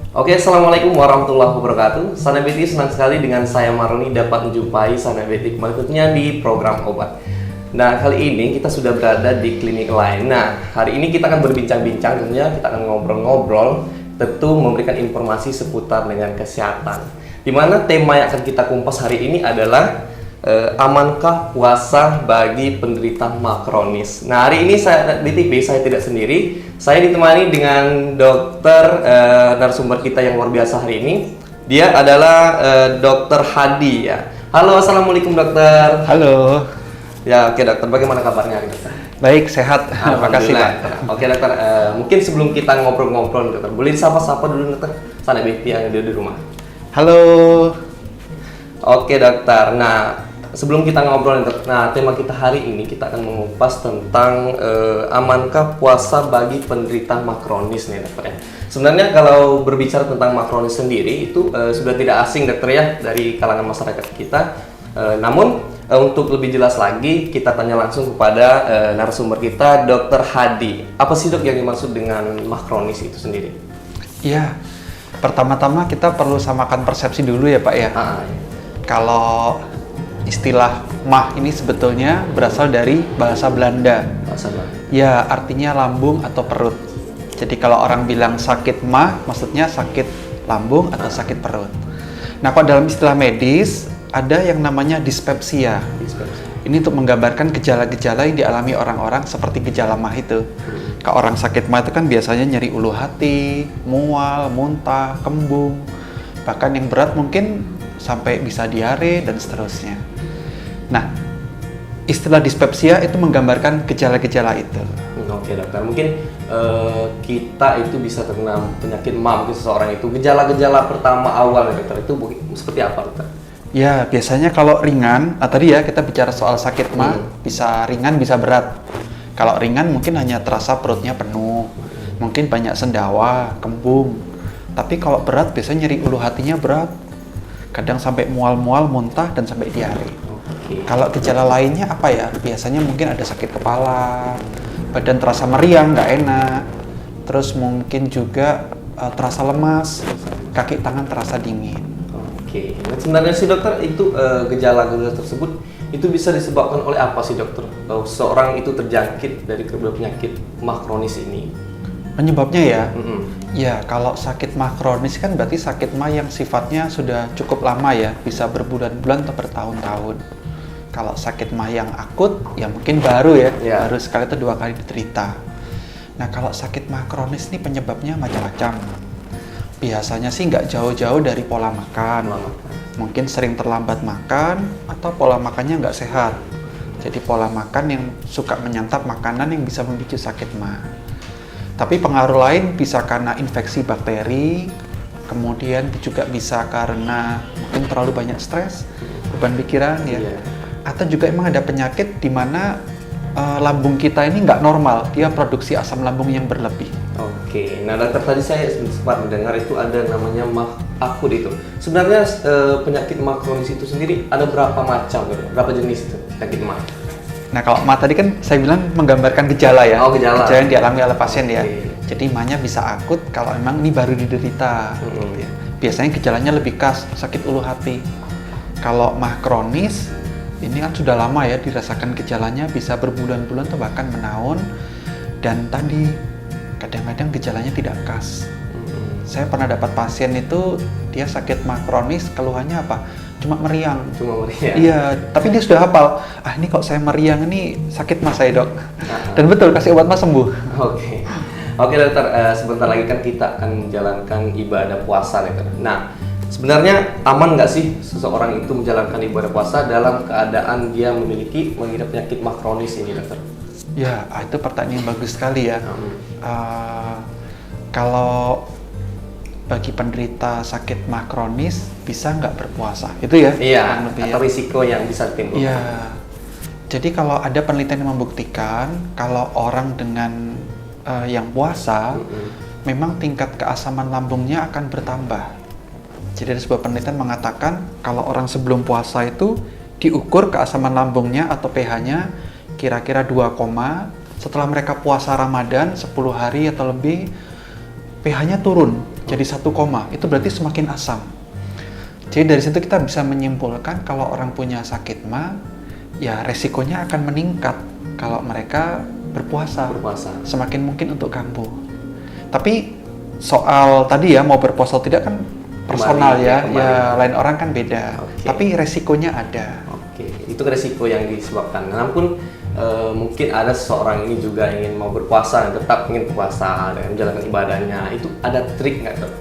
Oke, Assalamualaikum warahmatullahi wabarakatuh. Sanabeti senang sekali dengan saya Maroni dapat menjumpai Sanabeti berikutnya di program obat. Nah, kali ini kita sudah berada di klinik lain. Nah, hari ini kita akan berbincang-bincang, tentunya kita akan ngobrol-ngobrol, tentu memberikan informasi seputar dengan kesehatan. Di mana tema yang akan kita kumpas hari ini adalah amankah puasa bagi penderita MA kronis. Nah, hari ini saya di TV saya tidak sendiri. Saya ditemani dengan dokter narasumber kita yang luar biasa hari ini. Dia adalah Dokter Hadi ya. Halo, assalamualaikum dokter. Halo. Ya, oke dokter. Bagaimana kabarnya hari dokter? Baik, sehat. Terima kasih Pak. Oke dokter. Mungkin sebelum kita ngobrol-ngobrol dokter, boleh disapa-sapa dulu dokter. Sana Betty yang ada di rumah. Halo. Oke dokter. Nah, sebelum kita ngobrol, nah tema kita hari ini kita akan mengupas tentang amankah puasa bagi penderita MA kronis nih dokter ya. Sebenarnya kalau berbicara tentang MA kronis sendiri itu sudah tidak asing dokter ya dari kalangan masyarakat kita. Namun untuk lebih jelas lagi kita tanya langsung kepada narasumber kita Dokter Hadi. Apa sih dok yang dimaksud dengan MA kronis itu sendiri? Iya. Pertama-tama kita perlu samakan persepsi dulu ya Pak ya. Ya. Kalau istilah MA ini sebetulnya berasal dari bahasa Belanda. Bahasa Belanda. Ya, artinya lambung atau perut. Jadi kalau orang bilang sakit MA, maksudnya sakit lambung atau sakit perut. Nah, kalau dalam istilah medis ada yang namanya dispepsia. Ini untuk menggambarkan gejala-gejala yang dialami orang-orang seperti gejala MA itu. Kalau orang sakit MA itu kan biasanya nyeri ulu hati, mual, muntah, kembung. Bahkan yang berat mungkin sampai bisa diare dan seterusnya. Nah, istilah dispepsia itu menggambarkan gejala-gejala itu. Oke dokter, mungkin kita itu bisa terkena penyakit MA, mungkin seseorang itu gejala-gejala pertama awal dokter itu seperti apa dokter? Ya, biasanya kalau ringan, tadi ya kita bicara soal sakit MA, bisa ringan, bisa berat. Kalau ringan mungkin hanya terasa perutnya penuh, mungkin banyak sendawa, kembung. Tapi kalau berat biasanya nyeri ulu hatinya berat, kadang sampai mual-mual, muntah, dan sampai diare. Kalau gejala lainnya apa ya? Biasanya mungkin ada sakit kepala, badan terasa meriang, nggak enak, terus mungkin juga terasa lemas, kaki tangan terasa dingin. Oke, nah, sebenarnya sih dokter itu gejala-gejala tersebut itu bisa disebabkan oleh apa sih dokter? Kalau seorang itu terjangkit dari kedua penyakit MA kronis ini? Penyebabnya ya? Ya, kalau sakit MA kronis kan berarti sakit MA yang sifatnya sudah cukup lama ya, bisa berbulan-bulan atau bertahun-tahun. Kalau sakit MA yang akut, ya mungkin baru ya, baru sekali atau 2 kali diterita. Nah, kalau sakit MA kronis ini penyebabnya macam-macam. Biasanya sih nggak jauh-jauh dari pola makan. Mungkin sering terlambat makan, atau pola makannya nggak sehat. Jadi pola makan yang suka menyantap makanan yang bisa memicu sakit MA. Tapi pengaruh lain bisa karena infeksi bakteri, kemudian juga bisa karena mungkin terlalu banyak stres, beban pikiran ya. Atau juga emang ada penyakit di mana lambung kita ini nggak normal, dia produksi asam lambung yang berlebih. Oke, nah dokter tadi saya sempat mendengar itu ada namanya MA akut itu. Sebenarnya penyakit MA kronis itu sendiri ada berapa macam, berapa jenis itu penyakit MA? Nah, kalau MA tadi kan saya bilang menggambarkan gejala ya. Oh, gejala yang dialami oleh pasien ya. Jadi MA-nya bisa akut kalau emang ini baru diderita. Gitu ya. Biasanya gejalanya lebih khas, sakit ulu hati. Kalau MA kronis, ini kan sudah lama ya dirasakan gejalanya, bisa berbulan-bulan atau bahkan menahun. Dan tadi kadang-kadang gejalanya tidak khas. Saya pernah dapat pasien itu dia sakit MA kronis, keluhannya apa? Cuma meriang. Iya, tapi dia sudah hafal. Ini kok saya meriang ini sakit MA saya dok. Dan betul kasih obat MA sembuh. Oke dokter, sebentar lagi kan kita akan menjalankan ibadah puasa dokter. Nah, sebenarnya aman nggak sih seseorang itu menjalankan ibadah puasa dalam keadaan dia mengidap penyakit MA kronis ini dokter? Ya, itu pertanyaan yang bagus sekali ya. Kalau bagi penderita sakit MA kronis bisa nggak berpuasa? Itu ya? Iya, atau risiko yang bisa timbul. Iya. Jadi kalau ada penelitian yang membuktikan kalau orang dengan yang puasa, memang tingkat keasaman lambungnya akan bertambah. Jadi ada sebuah penelitian mengatakan kalau orang sebelum puasa itu diukur keasaman lambungnya atau pH-nya kira-kira 2, setelah mereka puasa Ramadan 10 hari atau lebih pH-nya turun jadi 1, itu berarti semakin asam. Jadi dari situ kita bisa menyimpulkan kalau orang punya sakit MA, ya resikonya akan meningkat kalau mereka berpuasa. Semakin mungkin untuk kambuh. Tapi soal tadi ya mau berpuasa atau tidak kan personal ya lain orang kan beda. Tapi resikonya ada. Itu resiko yang disebabkan. Namun mungkin ada seseorang ini juga ingin mau berpuasa dan tetap ingin puasa dan menjalankan ibadahnya. Itu ada trik nggak dok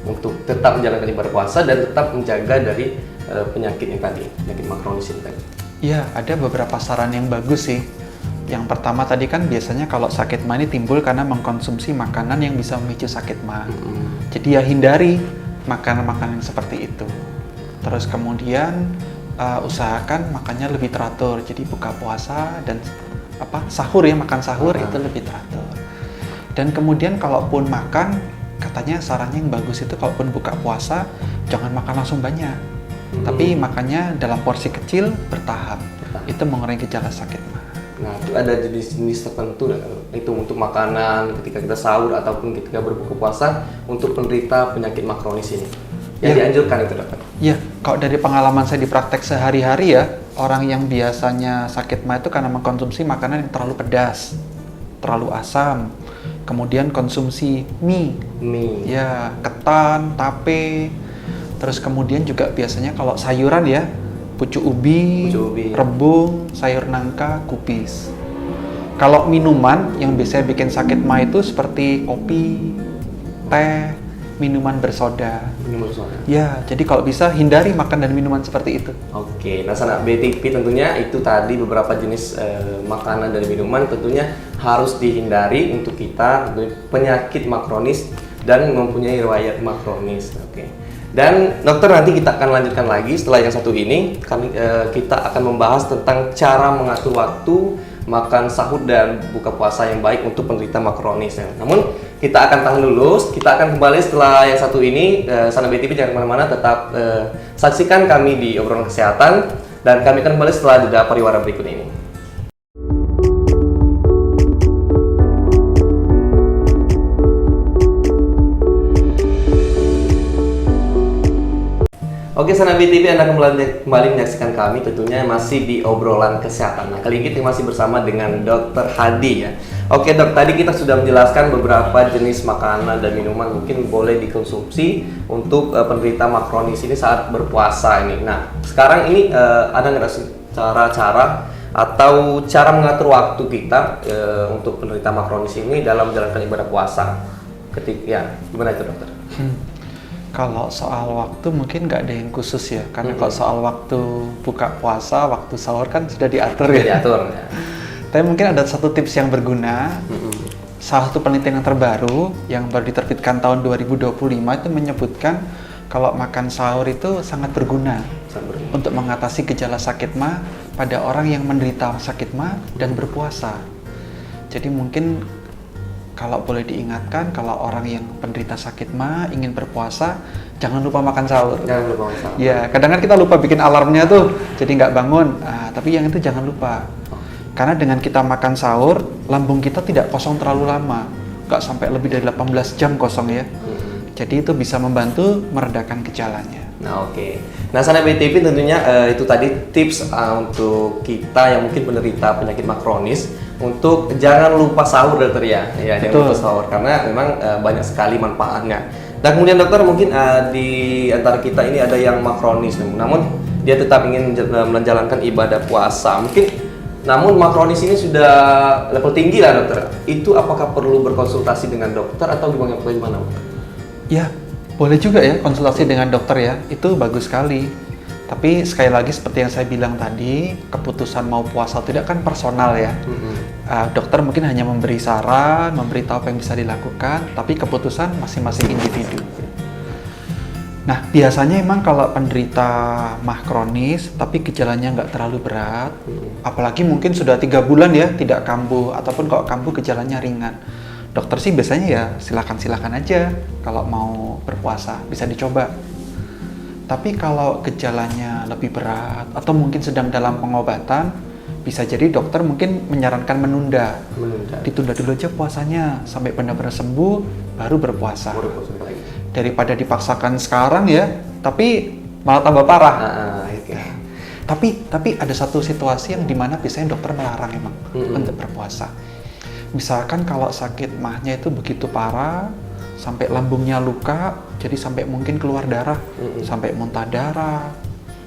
untuk tetap menjalankan ibadah puasa dan tetap menjaga dari penyakit yang tadi, penyakit makronis ini tadi? Iya, ada beberapa saran yang bagus sih. Yang pertama tadi kan biasanya kalau sakit MA ini timbul karena mengkonsumsi makanan yang bisa memicu sakit MA. Jadi ya hindari makanan-makanan yang seperti itu. Terus kemudian usahakan makannya lebih teratur. Jadi buka puasa dan sahur ya, makan sahur itu lebih teratur. Dan kemudian kalaupun makan, katanya sarannya yang bagus itu kalaupun buka puasa jangan makan langsung banyak. Tapi makannya dalam porsi kecil bertahap. Itu mengurangi gejala sakit MA. Nah, itu ada jenis-jenis tertentu itu untuk makanan ketika kita sahur ataupun ketika berbuka puasa untuk penderita penyakit makronis ini yang dianjurkan itu dokter? Iya, kalau dari pengalaman saya di praktek sehari-hari ya, orang yang biasanya sakit MA itu karena mengkonsumsi makanan yang terlalu pedas, terlalu asam, kemudian konsumsi mie, ya ketan, tape, terus kemudian juga biasanya kalau sayuran ya, pucuk ubi, rebung, sayur nangka, kubis. Kalau minuman yang biasanya bikin sakit MA itu seperti kopi, teh, minuman bersoda. Ya, jadi kalau bisa hindari makan dan minuman seperti itu. Nah sahabat BTP tentunya itu tadi beberapa jenis makanan dan minuman tentunya harus dihindari untuk kita penyakit makronis dan mempunyai riwayat makronis. Dan dokter nanti kita akan lanjutkan lagi setelah yang satu ini kita akan membahas tentang cara mengatur waktu makan sahur dan buka puasa yang baik untuk penderita makronis. Namun kita akan tahan dulu, kita akan kembali setelah yang satu ini. Sahabat BTP jangan kemana-mana, tetap saksikan kami di obrolan kesehatan dan kami akan kembali setelah jeda pariwara berikut ini. Oke, sahabat BTP, Anda kembali menyaksikan kami tentunya masih di obrolan kesehatan. Nah, kali ini kita masih bersama dengan Dr. Hadi ya. Oke dok, tadi kita sudah menjelaskan beberapa jenis makanan dan minuman mungkin boleh dikonsumsi untuk penderita makronis ini saat berpuasa ini. Nah, sekarang ini ada nggak sih cara-cara atau cara mengatur waktu kita untuk penderita makronis ini dalam menjalankan ibadah puasa? Gimana itu dokter? Kalau soal waktu mungkin nggak ada yang khusus ya, karena kalau soal waktu buka puasa, waktu sahur kan sudah diatur ya. Tapi mungkin ada satu tips yang berguna. Salah satu penelitian yang terbaru yang baru diterbitkan tahun 2025 itu menyebutkan kalau makan sahur itu sangat berguna untuk mengatasi gejala sakit MA pada orang yang menderita sakit MA dan berpuasa. Jadi mungkin kalau boleh diingatkan, kalau orang yang penderita sakit MA ingin berpuasa, jangan lupa makan sahur. Ya, kadang kan kita lupa bikin alarmnya tuh, jadi nggak bangun. Tapi yang itu jangan lupa. Karena dengan kita makan sahur, lambung kita tidak kosong terlalu lama. Nggak sampai lebih dari 18 jam kosong ya. Jadi itu bisa membantu meredakan gejalanya. Nah, sahabat BTP tentunya itu tadi tips untuk kita yang mungkin penderita penyakit makronis untuk jangan lupa sahur dokter ya. Jangan lupa sahur karena memang banyak sekali manfaatnya. Dan kemudian dokter mungkin di antara kita ini ada yang makronis, namun dia tetap ingin menjalankan ibadah puasa. Namun makronis ini sudah level tinggi lah dokter. Itu apakah perlu berkonsultasi dengan dokter atau bagaimana? Ya, boleh juga ya konsultasi dengan dokter ya. Itu bagus sekali. Tapi sekali lagi seperti yang saya bilang tadi, keputusan mau puasa atau tidak kan personal ya. Dokter mungkin hanya memberi saran, memberitahu apa yang bisa dilakukan, tapi keputusan masing-masing individu. Nah, biasanya emang kalau penderita MA kronis, tapi gejalanya nggak terlalu berat, apalagi mungkin sudah 3 bulan ya tidak kambuh, ataupun kalau kambuh gejalanya ringan. Dokter sih biasanya ya silakan aja kalau mau berpuasa, bisa dicoba. Tapi kalau gejalanya lebih berat atau mungkin sedang dalam pengobatan, bisa jadi dokter mungkin menyarankan menunda. Ditunda dulu aja puasanya sampai benar-benar sembuh, baru berpuasa. Baru puasa lagi. Daripada dipaksakan sekarang ya, tapi malah tambah parah. Okay. Tapi ada satu situasi yang dimana biasanya dokter melarang emang untuk berpuasa. Misalkan kalau sakit mahnya itu begitu parah, sampai lambungnya luka, jadi sampai mungkin keluar darah, sampai muntah darah,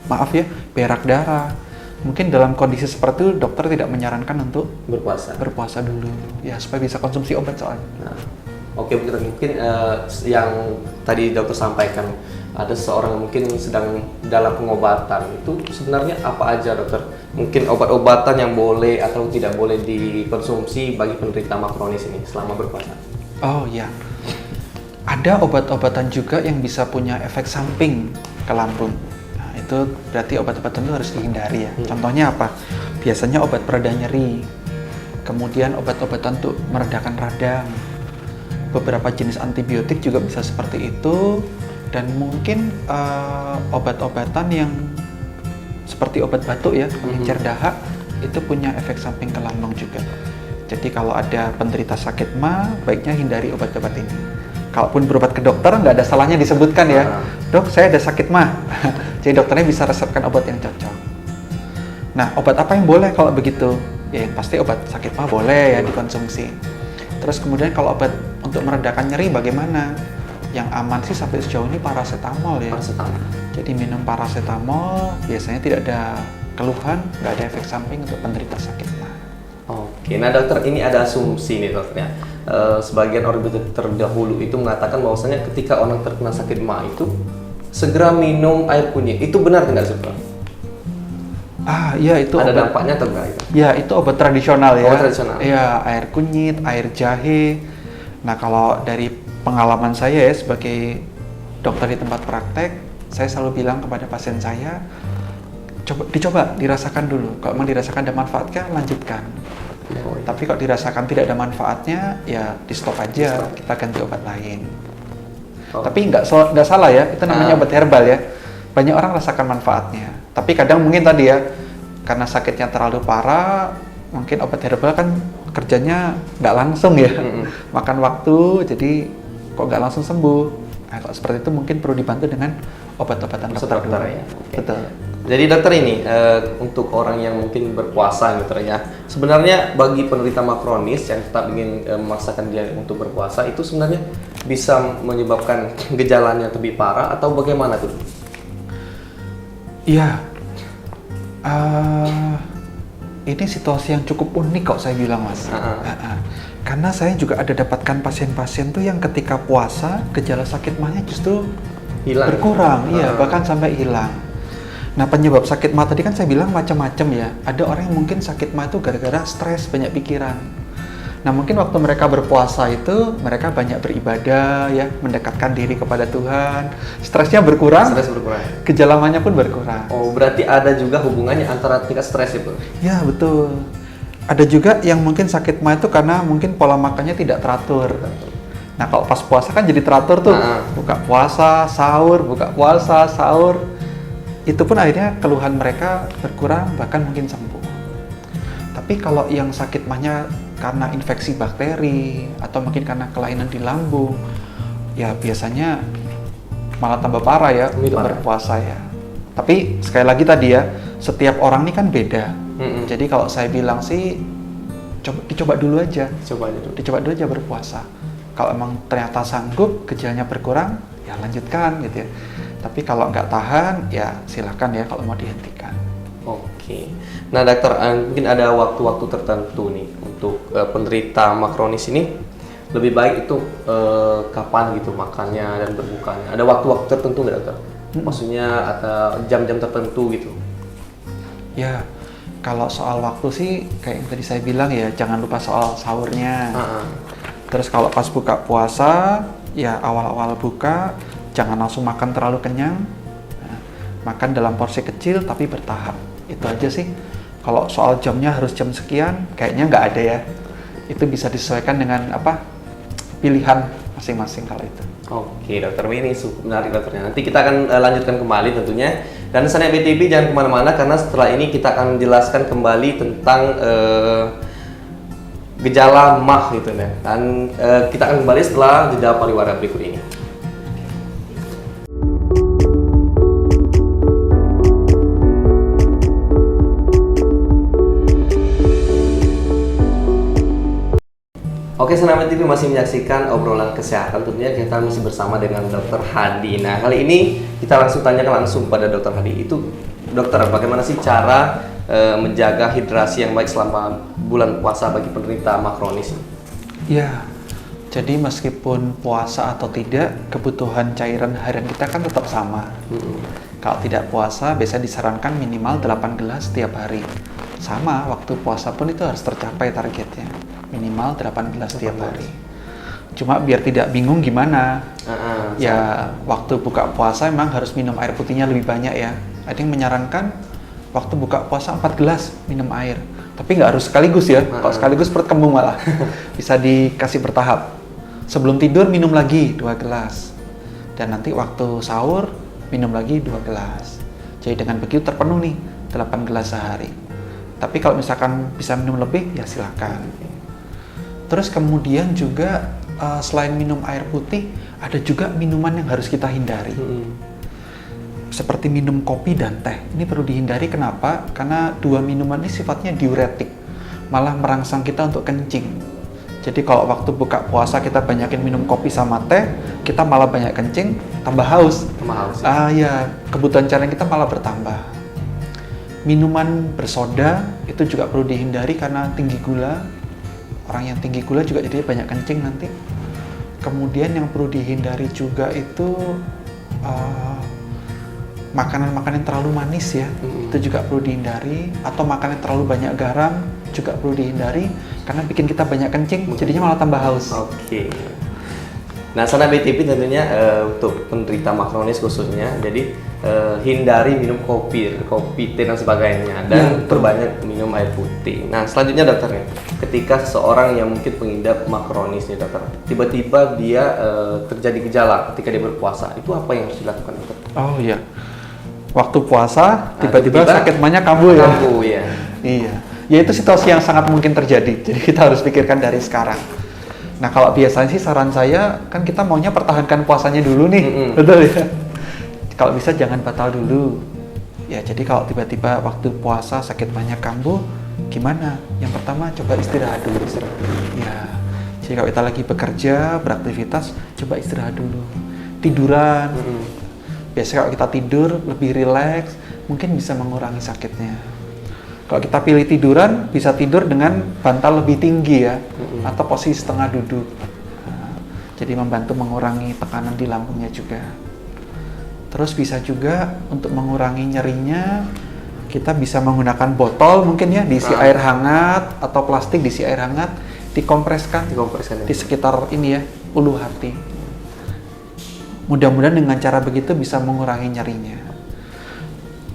maaf ya, berak darah. Mungkin dalam kondisi seperti itu dokter tidak menyarankan untuk berpuasa dulu, ya supaya bisa konsumsi obat soalnya. Oke, mungkin yang tadi dokter sampaikan, ada seorang yang mungkin sedang dalam pengobatan, itu sebenarnya apa aja dokter? Mungkin obat-obatan yang boleh atau tidak boleh dikonsumsi bagi penderita mah kronis ini selama berpuasa? Oh ya, ada obat-obatan juga yang bisa punya efek samping ke lambung. Nah, itu berarti obat-obatan itu harus dihindari ya. Contohnya apa? Biasanya obat pereda nyeri, kemudian obat-obatan untuk meredakan radang. Beberapa jenis antibiotik juga bisa seperti itu, dan mungkin obat-obatan yang seperti obat batuk ya, pengencer dahak, itu punya efek samping ke lambung juga. Jadi kalau ada penderita sakit mah, baiknya hindari obat-obat ini. Kalaupun berobat ke dokter, nggak ada salahnya disebutkan ya, dok saya ada sakit mah. Jadi dokternya bisa resepkan obat yang cocok. Nah, obat apa yang boleh kalau begitu? Ya yang pasti obat sakit mah boleh ya dikonsumsi. Terus kemudian kalau obat untuk meredakan nyeri bagaimana? Yang aman sih sampai sejauh ini paracetamol ya. Jadi minum paracetamol biasanya tidak ada keluhan, nggak ada efek samping untuk penderita sakit mah. Oke, nah dokter, ini ada asumsi nih dokter ya. Sebagian orang terdahulu itu mengatakan bahwasanya ketika orang terkena sakit mah itu segera minum air kunyit. Itu benar tidak sih, Pak? Iya itu ada dampaknya atau enggak itu? Ya, itu obat tradisional ya. Obat tradisional. Iya, air kunyit, air jahe. Nah, kalau dari pengalaman saya ya sebagai dokter di tempat praktek, saya selalu bilang kepada pasien saya, dicoba, dirasakan dulu. Kalau memang dirasakan ada manfaatnya, lanjutkan. Tapi kalau dirasakan tidak ada manfaatnya, ya di stop aja, kita ganti obat lain. Tapi nggak salah ya, itu namanya obat herbal ya. Banyak orang rasakan manfaatnya. Tapi kadang mungkin tadi ya, karena sakitnya terlalu parah, mungkin obat herbal kan kerjanya nggak langsung ya, makan waktu, jadi kok nggak langsung sembuh. Nah, kalau seperti itu mungkin perlu dibantu dengan obat-obatan dokter ya. Betul. Jadi dokter ini untuk orang yang mungkin berpuasa dokter ya, sebenarnya bagi penderita mah kronis yang tetap ingin memaksakan dia untuk berpuasa, itu sebenarnya bisa menyebabkan gejalanya lebih parah atau bagaimana tuh? Iya, ini situasi yang cukup unik kok saya bilang mas. Karena saya juga ada dapatkan pasien-pasien tuh yang ketika puasa gejala sakit mahnya justru berkurang, iya bahkan sampai hilang. Nah, penyebab sakit mah tadi kan saya bilang macam-macam ya. Ada orang yang mungkin sakit mah itu gara-gara stres, banyak pikiran. Nah, mungkin waktu mereka berpuasa itu mereka banyak beribadah ya, mendekatkan diri kepada Tuhan. Stresnya berkurang. Gejala mahnya pun berkurang. Oh, berarti ada juga hubungannya antara tingkat stres itu? Ya, betul. Ada juga yang mungkin sakit mah itu karena mungkin pola makannya tidak teratur. Nah, kalau pas puasa kan jadi teratur tuh. Buka puasa, sahur, buka puasa, sahur. Itu pun akhirnya keluhan mereka berkurang, bahkan mungkin sembuh. Tapi kalau yang sakit mahnya karena infeksi bakteri atau mungkin karena kelainan di lambung, ya biasanya malah tambah parah ya untuk berpuasa ya. Tapi sekali lagi tadi ya, setiap orang ini kan beda. Jadi kalau saya bilang sih, dicoba dulu aja. Dicoba dulu aja berpuasa. Kalau emang ternyata sanggup, gejalanya berkurang, ya lanjutkan gitu ya. Tapi kalau nggak tahan, ya silakan ya kalau mau dihentikan. Oke. Nah dokter, mungkin ada waktu-waktu tertentu nih untuk penderita mah kronis ini lebih baik itu kapan gitu makannya dan berbukanya? Ada waktu-waktu tertentu nggak dokter? Maksudnya ada jam-jam tertentu gitu? Ya, kalau soal waktu sih kayak yang tadi saya bilang ya, jangan lupa soal sahurnya. Terus kalau pas buka puasa, ya awal-awal buka jangan langsung makan terlalu kenyang. Makan dalam porsi kecil tapi bertahap. Itu aja sih. Kalau soal jamnya harus jam sekian, kayaknya nggak ada ya. Itu bisa disesuaikan dengan pilihan masing-masing kalau itu. Oke dokter, ini cukup menarik dokternya. Nanti kita akan lanjutkan kembali tentunya. Dan Sanepid TV jangan kemana-mana karena setelah ini kita akan menjelaskan kembali tentang gejala MAH gitu ya. Dan kita akan kembali setelah jeda pariwara berikut ini. Oke, Senam TV masih menyaksikan obrolan kesehatan. Tentunya kita masih bersama dengan Dr. Hadi. Nah, kali ini kita langsung tanyakan langsung pada Dr. Hadi. Itu, dokter, bagaimana sih cara menjaga hidrasi yang baik selama bulan puasa bagi penderita MAH kronis? Ya, jadi meskipun puasa atau tidak, kebutuhan cairan harian kita kan tetap sama. Kalau tidak puasa, biasanya disarankan minimal 8 gelas setiap hari. Sama, waktu puasa pun itu harus tercapai targetnya. Minimal 8 gelas setiap hari. Cuma biar tidak bingung gimana. Ya, waktu buka puasa emang harus minum air putihnya lebih banyak ya. Ada yang menyarankan waktu buka puasa 4 gelas minum air. Tapi nggak harus sekaligus ya. Kalau sekaligus perut kembung malah. Bisa dikasih bertahap. Sebelum tidur minum lagi 2 gelas. Dan nanti waktu sahur minum lagi 2 gelas. Jadi dengan begitu terpenuh nih 8 gelas sehari. Tapi kalau misalkan bisa minum lebih ya silakan. Terus kemudian juga selain minum air putih, ada juga minuman yang harus kita hindari. Seperti minum kopi dan teh. Ini perlu dihindari, kenapa? Karena dua minuman ini sifatnya diuretik, malah merangsang kita untuk kencing. Jadi kalau waktu buka puasa kita banyakin minum kopi sama teh, kita malah banyak kencing, tambah haus. Ya, kebutuhan cairan kita malah bertambah. Minuman bersoda itu juga perlu dihindari karena tinggi gula. Orang yang tinggi gula juga jadi banyak kencing nanti. Kemudian yang perlu dihindari juga itu makanan-makanan yang terlalu manis ya. Itu juga perlu dihindari. Atau makanan yang terlalu banyak garam juga perlu dihindari karena bikin kita banyak kencing, jadinya malah tambah haus. Oke. Nah, Sana BTP tentunya untuk penderita MAH kronis khususnya, jadi hindari minum kopi, teh dan sebagainya, dan perbanyak minum air putih. Nah, selanjutnya dokter, ketika seseorang yang mungkin pengidap MAH kronis nih dokter, tiba-tiba dia terjadi gejala ketika dia berpuasa, itu apa yang harus dilakukan dokter? Oh iya, waktu puasa tiba-tiba sakit MAH-nya kambuh ya? Kambuh ya. Iya, ya itu situasi yang sangat mungkin terjadi, jadi kita harus pikirkan dari sekarang. Nah, kalau biasanya sih saran saya, kan kita maunya pertahankan puasanya dulu nih, betul ya? Kalau bisa jangan batal dulu. Ya, jadi kalau tiba-tiba waktu puasa sakit banyak kambuh, gimana? Yang pertama coba istirahat dulu. Ya, jadi kalau kita lagi bekerja, beraktivitas, coba istirahat dulu. Tiduran. Biasanya kalau kita tidur lebih rileks, mungkin bisa mengurangi sakitnya. Kalau kita pilih tiduran, bisa tidur dengan bantal lebih tinggi ya, atau posisi setengah duduk. Nah, jadi membantu mengurangi tekanan di lambungnya juga. Terus bisa juga untuk mengurangi nyerinya, kita bisa menggunakan botol mungkin ya, diisi air hangat, atau plastik diisi air hangat, dikompreskan di sekitar ini ya, ulu hati. Mudah-mudahan dengan cara begitu bisa mengurangi nyerinya.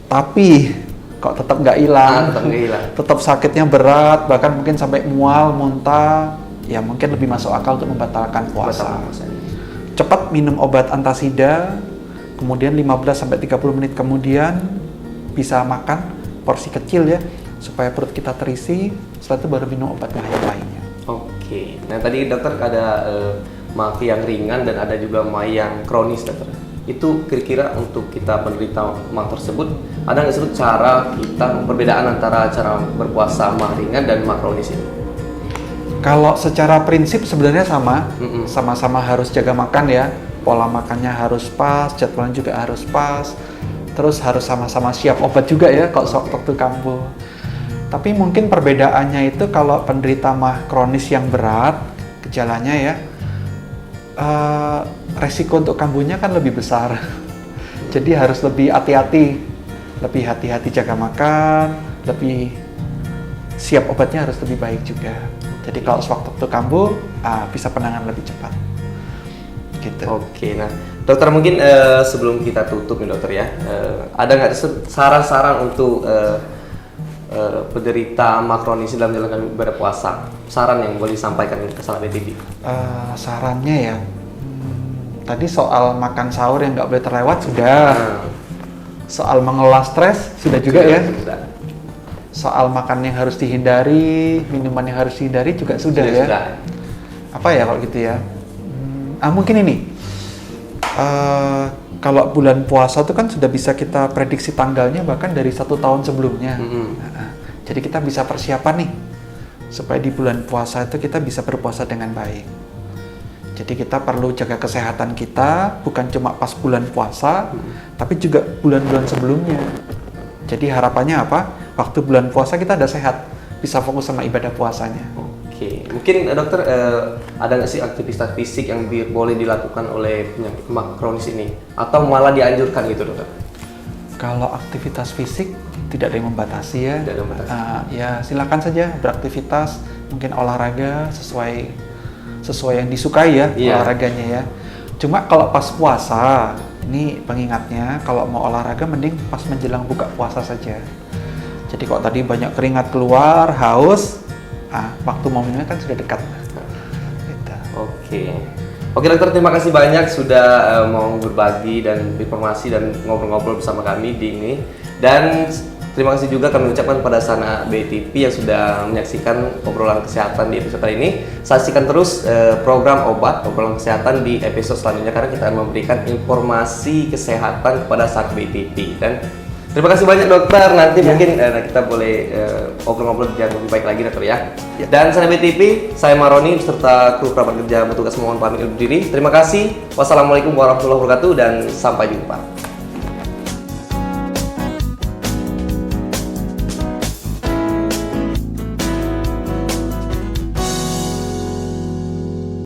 Tapi kok tetap nggak hilang, tetap sakitnya berat, bahkan mungkin sampai mual, muntah, ya mungkin lebih masuk akal untuk membatalkan puasa. Cepat minum obat antasida, kemudian 15-30 menit kemudian bisa makan porsi kecil ya, supaya perut kita terisi, setelah itu baru minum obat yang lainnya. Oke, nah tadi dokter ada MAH yang ringan dan ada juga MAH yang kronis dokter. Itu kira-kira untuk kita penderita MAH tersebut, ada nggak sih cara kita perbedaan antara cara berpuasa MAH ringan dan MAH kronis ini? Kalau secara prinsip sebenarnya sama, sama-sama harus jaga makan ya, pola makannya harus pas, jadwalnya juga harus pas, terus harus sama-sama siap obat juga ya kalau waktu kambuh. Tapi mungkin perbedaannya itu kalau penderita MAH kronis yang berat, gejalanya ya, resiko untuk kambuhnya kan lebih besar. Jadi harus lebih hati-hati jaga makan, lebih siap obatnya harus lebih baik juga. Jadi kalau sewaktu kambuh bisa penanganan lebih cepat. Gitu. Oke, nah dokter mungkin sebelum kita tutup nih dokter ya, ada nggak saran-saran untuk penderita MAH kronis dalam menjalankan ibadah puasa? Saran yang boleh disampaikan ke Sana BTP? Sarannya ya, tadi soal makan sahur yang nggak boleh terlewat sudah. Soal mengelola stres sudah juga ya. soal makan yang harus dihindari, minuman yang harus dihindari juga sudah ya. Sudah. Apa ya kalau gitu ya? Mungkin ini. Kalau bulan puasa itu kan sudah bisa kita prediksi tanggalnya bahkan dari 1 tahun sebelumnya. Jadi kita bisa persiapan nih supaya di bulan puasa itu kita bisa berpuasa dengan baik. Jadi kita perlu jaga kesehatan kita bukan cuma pas bulan puasa, tapi juga bulan-bulan sebelumnya. Jadi harapannya apa? Waktu bulan puasa kita udah sehat, bisa fokus sama ibadah puasanya. Oke, mungkin dokter ada nggak sih aktivitas fisik yang boleh dilakukan oleh penyakit MA kronis ini? Atau malah dianjurkan gitu dokter? Kalau aktivitas fisik tidak ada yang membatasi ya. Tidak ada yang membatasi. Ya silakan saja beraktivitas, mungkin olahraga sesuai yang disukai ya olahraganya ya. Cuma kalau pas puasa, ini pengingatnya kalau mau olahraga mending pas menjelang buka puasa saja. Jadi kalau tadi banyak keringat keluar, haus, waktu mau minumnya kan sudah dekat. Gitu. Oke dokter, terima kasih banyak sudah mau berbagi dan informasi dan ngobrol-ngobrol bersama kami di ini. Dan terima kasih juga kami ucapkan pada Sana BTV yang sudah menyaksikan obrolan kesehatan di episode kali ini. Saksikan terus program obrolan kesehatan di episode selanjutnya karena kita akan memberikan informasi kesehatan kepada Sana BTV. Dan terima kasih banyak dokter. Nanti mungkin kita boleh ngobrol-ngobrol yang lebih baik lagi dokter ya. Dan Sana BTV, saya Maroni beserta kru kerabat kerja bertugas mohon pamit undur diri. Terima kasih. Wassalamualaikum warahmatullahi wabarakatuh dan sampai jumpa.